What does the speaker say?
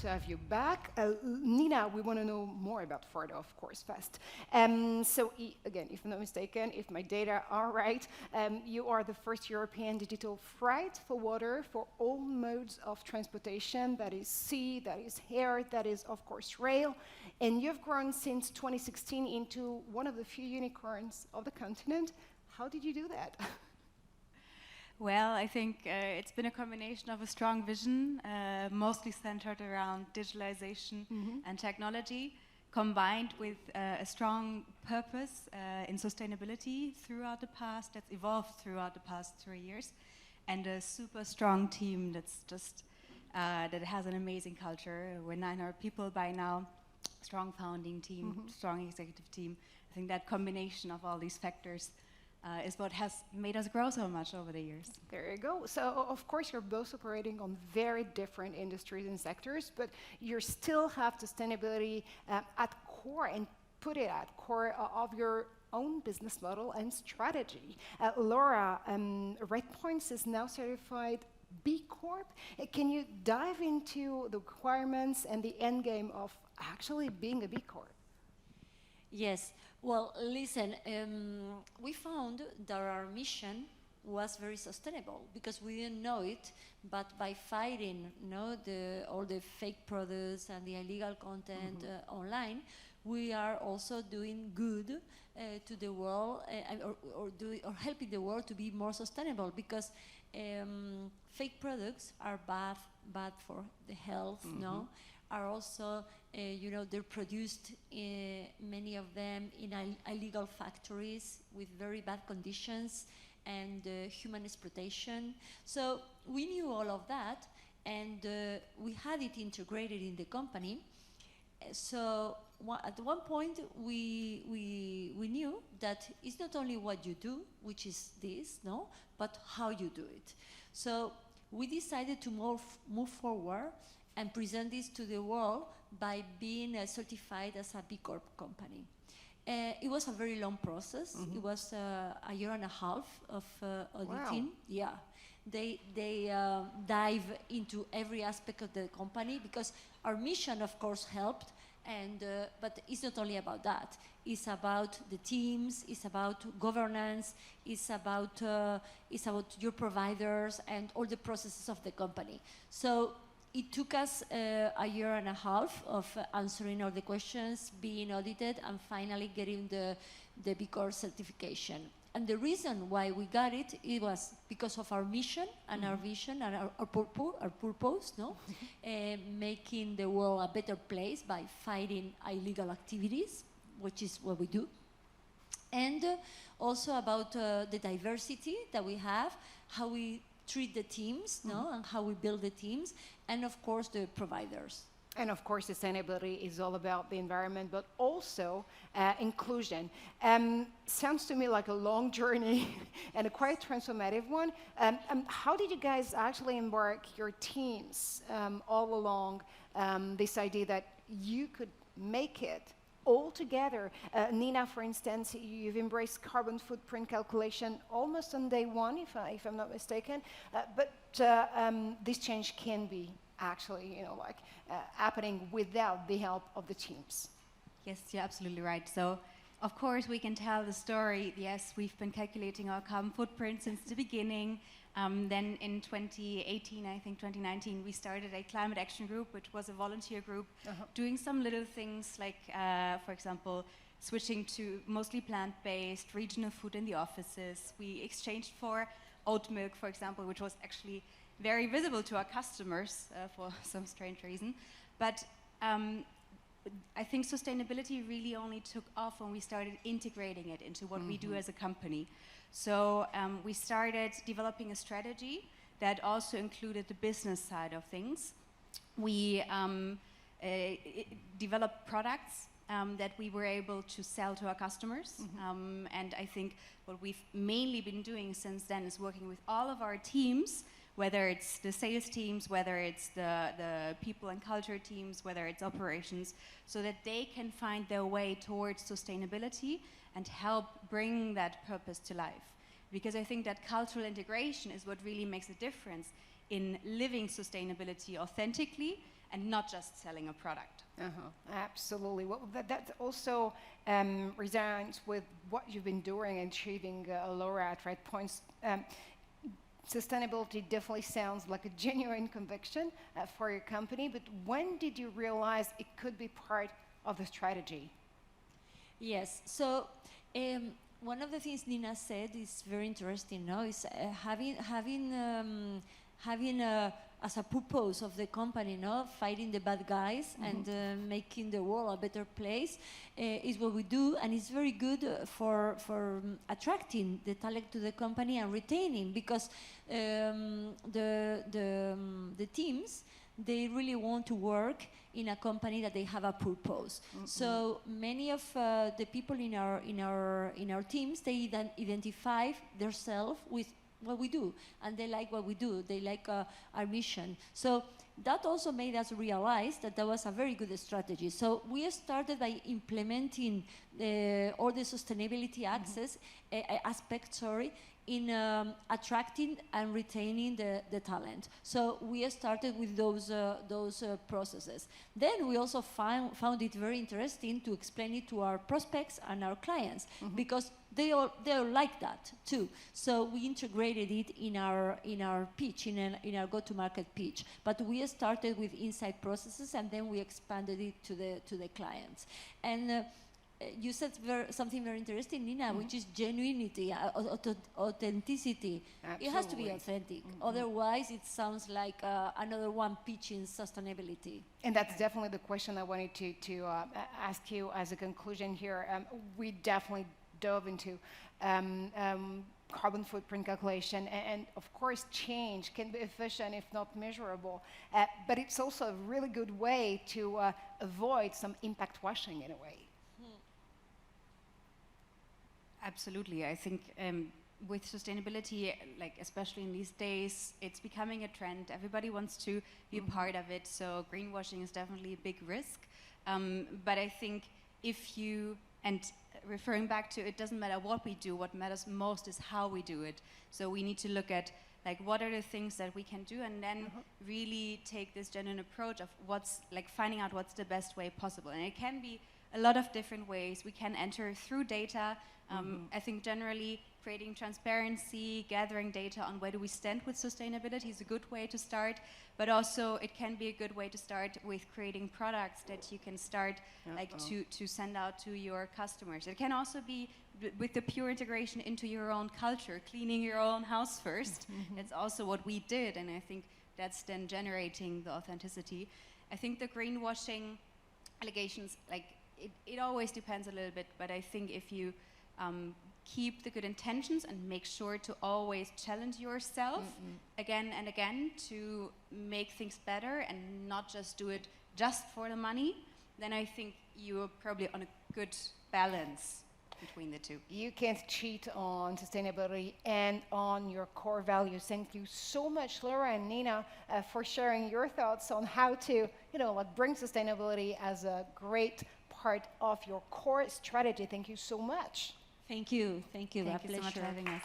to have you back. Nina, we want to know more about Fardo, of course, fast. Again, if I'm not mistaken, if my data are right, you are the first European digital freight forwarder for all modes of transportation, that is sea, that is air, that is, of course, rail. And you've grown since 2016 into one of the few unicorns of the continent. How did you do that? Well, I think it's been a combination of a strong vision, mostly centered around digitalization and technology, combined with a strong purpose in sustainability throughout the past, that's evolved throughout the past 3 years, and a super strong team that's just, that has an amazing culture. We're 900 people by now, strong founding team, strong executive team. I think that combination of all these factors is what has made us grow so much over the years. There you go. So, of course, you're both operating on very different industries and sectors, but you still have sustainability at core and put it at core of your own business model and strategy. Laura, Red Points is now certified B Corp. Can you dive into the requirements and the end game of actually being a B Corp? Yes. Well, listen, we found that our mission was very sustainable because we didn't know it, but by fighting all the fake products and the illegal content online, we are also doing good to the world or helping the world to be more sustainable because fake products are bad for the health, are also, they're produced, many of them, in illegal factories with very bad conditions and human exploitation. So we knew all of that, and we had it integrated in the company. So at one point, we knew that it's not only what you do, which is this, but how you do it. So we decided to move forward and present this to the world by being certified as a B Corp company. It was a very long process. It was a year and a half of auditing. Wow. Yeah, they dive into every aspect of the company because our mission, of course, helped. But it's not only about that. It's about the teams. It's about governance. It's about your providers and all the processes of the company. So it took us a year and a half of answering all the questions, being audited, and finally getting the B Corp certification. And the reason why we got it was because of our mission and our vision and our purpose, making the world a better place by fighting illegal activities, which is what we do. And also about the diversity that we have, how we treat the teams, and how we build the teams, and of course the providers. And of course, sustainability is all about the environment, but also inclusion. Sounds to me like a long journey and a quite transformative one. How did you guys actually embark your teams all along this idea that you could make it all together? Nina, for instance, you've embraced carbon footprint calculation almost on day one, if I'm not mistaken. But this change can be actually, happening without the help of the teams. Yes, you're absolutely right. So, of course, we can tell the story. Yes, we've been calculating our carbon footprint since the beginning. Then in 2018, I think 2019, we started a climate action group, which was a volunteer group, doing some little things like, for example, switching to mostly plant-based, regional food in the offices. We exchanged for oat milk, for example, which was actually very visible to our customers for some strange reason. But I think sustainability really only took off when we started integrating it into what we do as a company. So we started developing a strategy that also included the business side of things. We developed products that we were able to sell to our customers. And I think what we've mainly been doing since then is working with all of our teams, whether it's the sales teams, whether it's the people and culture teams, whether it's operations, so that they can find their way towards sustainability and help bring that purpose to life. Because I think that cultural integration is what really makes a difference in living sustainability authentically and not just selling a product. Absolutely. Well, that also resounds with what you've been doing and achieving, Laura, at Red Points. Sustainability definitely sounds like a genuine conviction for your company, but when did you realize it could be part of the strategy? Yes. So one of the things Nina said is very interesting. No, is having as a purpose of the company, no, fighting the bad guys and making the world a better place is what we do, and it's very good for attracting the talent to the company and retaining, because the teams, they really want to work in a company that they have a purpose. So many of the people in our teams, they identify themselves with what we do, and they like what we do. They like our mission. So that also made us realize that that was a very good strategy. So we started by implementing all the sustainability aspects, in attracting and retaining the talent. So we started with those processes. Then we also found it very interesting to explain it to our prospects and our clients, because they all like that too. So we integrated it in our pitch, in our go-to-market pitch. But we started with inside processes, and then we expanded it to the clients. And you said something very interesting, Nina, which is genuinity, authenticity. Absolutely. It has to be authentic. Otherwise, it sounds like another one pitching sustainability. And that's definitely the question I wanted to ask you as a conclusion here. We definitely dove into carbon footprint calculation, and of course change can be efficient if not measurable, but it's also a really good way to avoid some impact washing in a way. Absolutely. I think with sustainability, like especially in these days, it's becoming a trend. Everybody wants to be a part of it, so greenwashing is definitely a big risk. But I think if you, and referring back to, it doesn't matter what we do, what matters most is how we do it. So we need to look at like what are the things that we can do, and then really take this genuine approach of what's like finding out what's the best way possible. And it can be a lot of different ways. We can enter through data. I think generally creating transparency, gathering data on where do we stand with sustainability is a good way to start, but also it can be a good way to start with creating products that you can start like to send out to your customers. It can also be with the pure integration into your own culture, cleaning your own house first. That's also what we did, and I think that's then generating the authenticity. I think the greenwashing allegations, like it always depends a little bit, but I think if you keep the good intentions and make sure to always challenge yourself again and again to make things better and not just do it just for the money, then I think you're probably on a good balance between the two. You can't cheat on sustainability and on your core values. Thank you so much, Laura and Nina, for sharing your thoughts on how to, bring sustainability as a great part of your core strategy. Thank you so much. Thank you. Thank you. Thank you so much for having us.